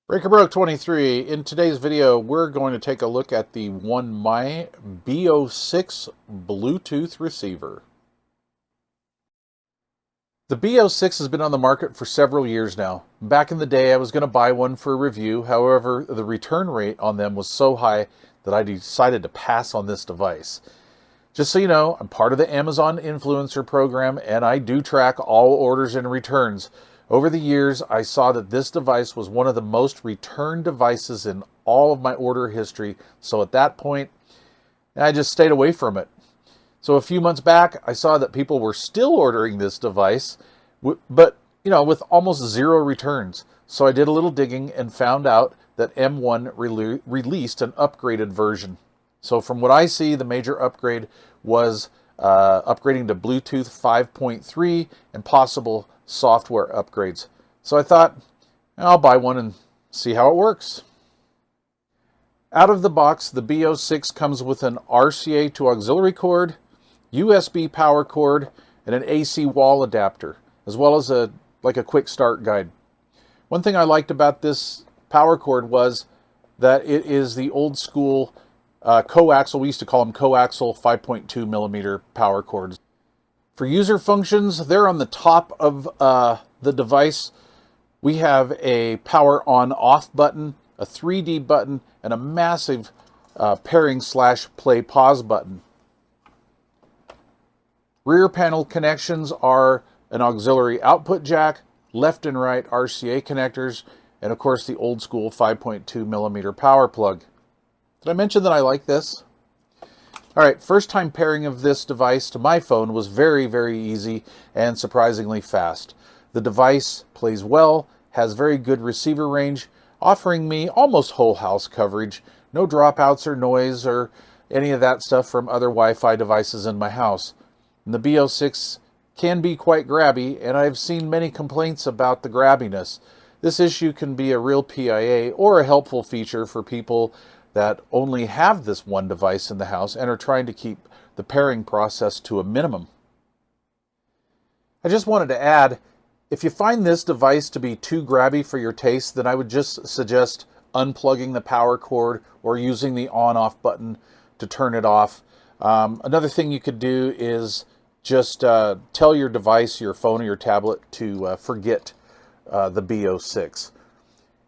Breaker Broke 23. In today's video, we're going to take a look at the My B06 Bluetooth Receiver. The B06 has been on the market for several years now. Back in the day, I was going to buy one for a review. However, the return rate on them was so high that I decided to pass on this device. Just so you know, I'm part of the Amazon Influencer program, and I do track all orders and returns. Over the years, I saw that this device was one of the most returned devices in all of my order history. So at that point, I just stayed away from it. So a few months back, I saw that people were still ordering this device, but with almost zero returns. So I did a little digging and found out that M1 released an upgraded version. So from what I see, the major upgrade was upgrading to Bluetooth 5.3 and possible software upgrades. So I thought, I'll buy one and see how it works. Out of the box, the B06 comes with an RCA to auxiliary cord, USB power cord, and an AC wall adapter, as well as a quick start guide. One thing I liked about this power cord was that it is the old school coaxial, we used to call them coaxial 5.2 millimeter power cords. For user functions, they're on the top of the device. We have a power on off button, a 3D button, and a massive pairing/play pause button. Rear panel connections are an auxiliary output jack, left and right RCA connectors, and of course the old school 5.2 millimeter power plug. Did I mention that I like this? All right, first time pairing of this device to my phone was very, very easy and surprisingly fast. The device plays well, has very good receiver range, offering me almost whole house coverage, no dropouts or noise or any of that stuff from other Wi-Fi devices in my house. And the B06 can be quite grabby, and I've seen many complaints about the grabbiness. This issue can be a real PIA or a helpful feature for people that only have this one device in the house and are trying to keep the pairing process to a minimum. I just wanted to add, if you find this device to be too grabby for your taste, then I would just suggest unplugging the power cord or using the on-off button to turn it off. Another thing you could do is just tell your device, your phone or your tablet to forget the B06.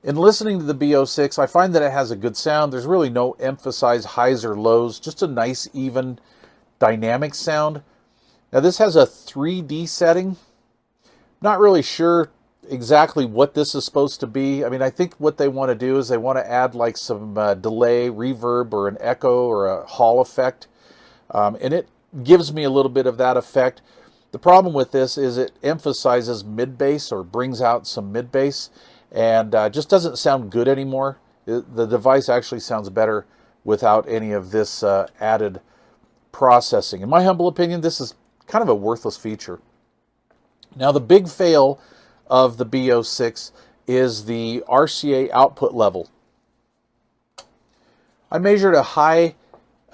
In listening to the B06, I find that it has a good sound. There's really no emphasized highs or lows, just a nice, even, dynamic sound. Now this has a 3D setting. Not really sure exactly what this is supposed to be. I mean, I think what they want to do is they want to add like some delay, reverb, or an echo or a hall effect. And it gives me a little bit of that effect. The problem with this is it emphasizes mid-bass or brings out some mid-bass, and just doesn't sound good anymore. The device actually sounds better without any of this added processing. In my humble opinion, this is kind of a worthless feature. Now, the big fail of the B06 is the RCA output level. I measured a high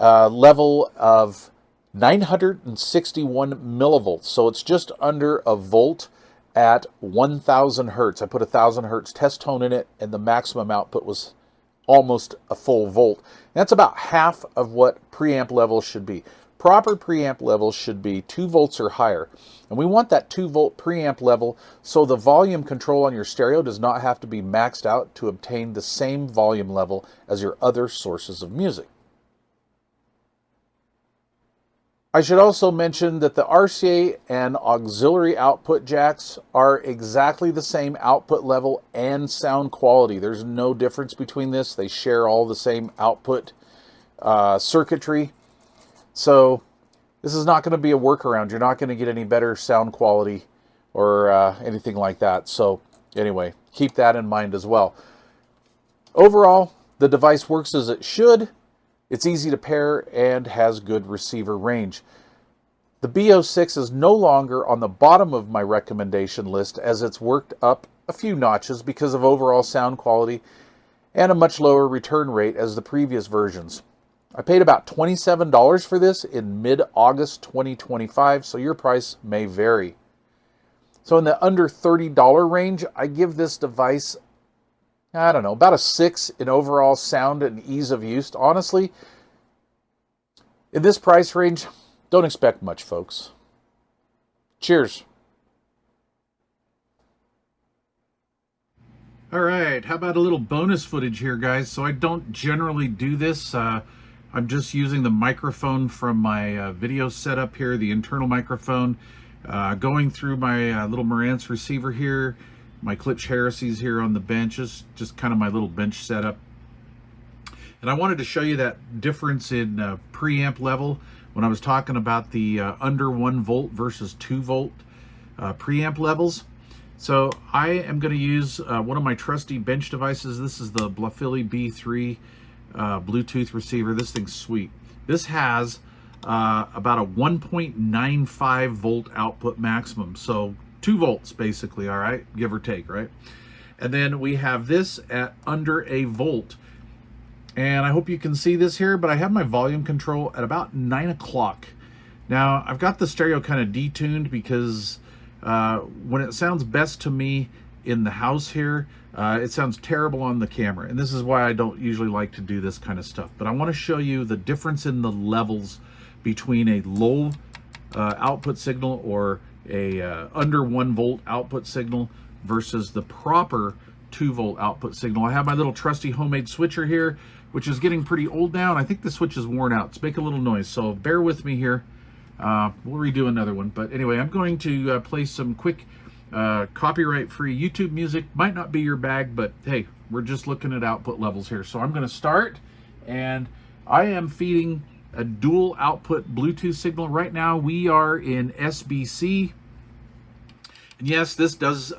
level of 961 millivolts, so it's just under a volt at 1000 hertz. I put a 1000 hertz test tone in it, and the maximum output was almost a full volt. That's about half of what preamp levels should be. Proper preamp levels should be 2 volts or higher. And we want that 2 volt preamp level so the volume control on your stereo does not have to be maxed out to obtain the same volume level as your other sources of music. I should also mention that the RCA and auxiliary output jacks are exactly the same output level and sound quality. There's no difference between this. They share all the same output circuitry. So this is not going to be a workaround. You're not going to get any better sound quality or anything like that. So anyway, keep that in mind as well. Overall, the device works as it should. It's easy to pair and has good receiver range. The B06 is no longer on the bottom of my recommendation list as it's worked up a few notches because of overall sound quality and a much lower return rate as the previous versions. I paid about $27 for this in mid-August 2025, so your price may vary. So in the under $30 range, I give this device I don't know, about a 6 in overall sound and ease of use. Honestly, in this price range, don't expect much, folks. Cheers. All right, how about a little bonus footage here, guys? So I don't generally do this. I'm just using the microphone from my video setup here, the internal microphone, going through my little Marantz receiver here, my Klipsch Heresies here on the bench, just kind of my little bench setup. And I wanted to show you that difference in preamp level when I was talking about the under 1 volt versus 2 volt preamp levels. So I am going to use one of my trusty bench devices. This is the Blafilli B3 Bluetooth receiver. This thing's sweet. This has about a 1.95 volt output maximum. So 2 volts basically, all right, give or take, right? And then we have this at under a volt. And I hope you can see this here, but I have my volume control at about 9 o'clock. Now, I've got the stereo kind of detuned because when it sounds best to me in the house here, it sounds terrible on the camera. And this is why I don't usually like to do this kind of stuff. But I want to show you the difference in the levels between a low output signal or a under 1 volt output signal versus the proper 2 volt output signal. I have my little trusty homemade switcher here, which is getting pretty old now, and I think the switch is worn out. It's making a little noise, so bear with me here. We'll redo another one, but anyway, I'm going to play some quick copyright-free YouTube music. Might not be your bag, but hey, we're just looking at output levels here. So I'm going to start, and I am feeding a dual output Bluetooth signal. Right now we are in SBC, and yes, this does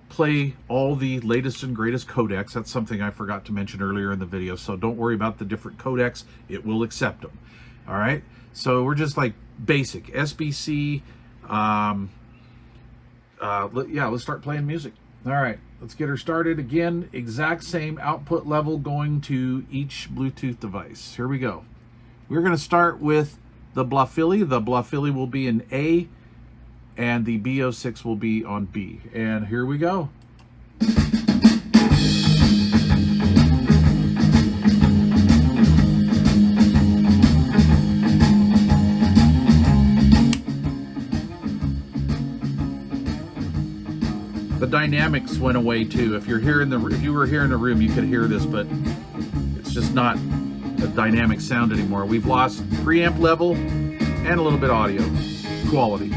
play all the latest and greatest codecs. That's something I forgot to mention earlier in the video, so don't worry about the different codecs. It will accept them. All right, so we're just like basic SBC. Yeah, let's start playing music. All right, let's get her started. Again, exact same output level going to each Bluetooth device. Here we go. We're going to start with the Blafilli. The Blafilli will be in A, and the B06 will be on B. And here we go. The dynamics went away too. If you were here in the room, you could hear this, but it's just not a dynamic sound anymore. We've lost preamp level and a little bit audio quality.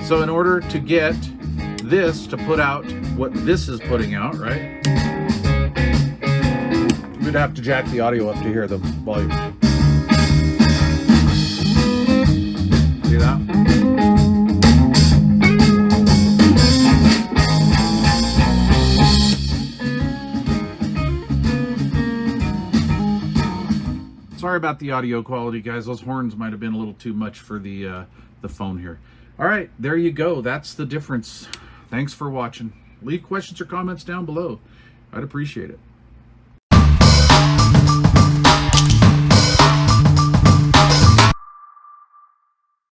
So in order to get this to put out what this is putting out, right? We'd have to jack the audio up to hear the volume. See that? Sorry about the audio quality, guys. Those horns might have been a little too much for the phone here. All right, there you go. That's the difference. Thanks for watching. Leave questions or comments down below. I'd appreciate it.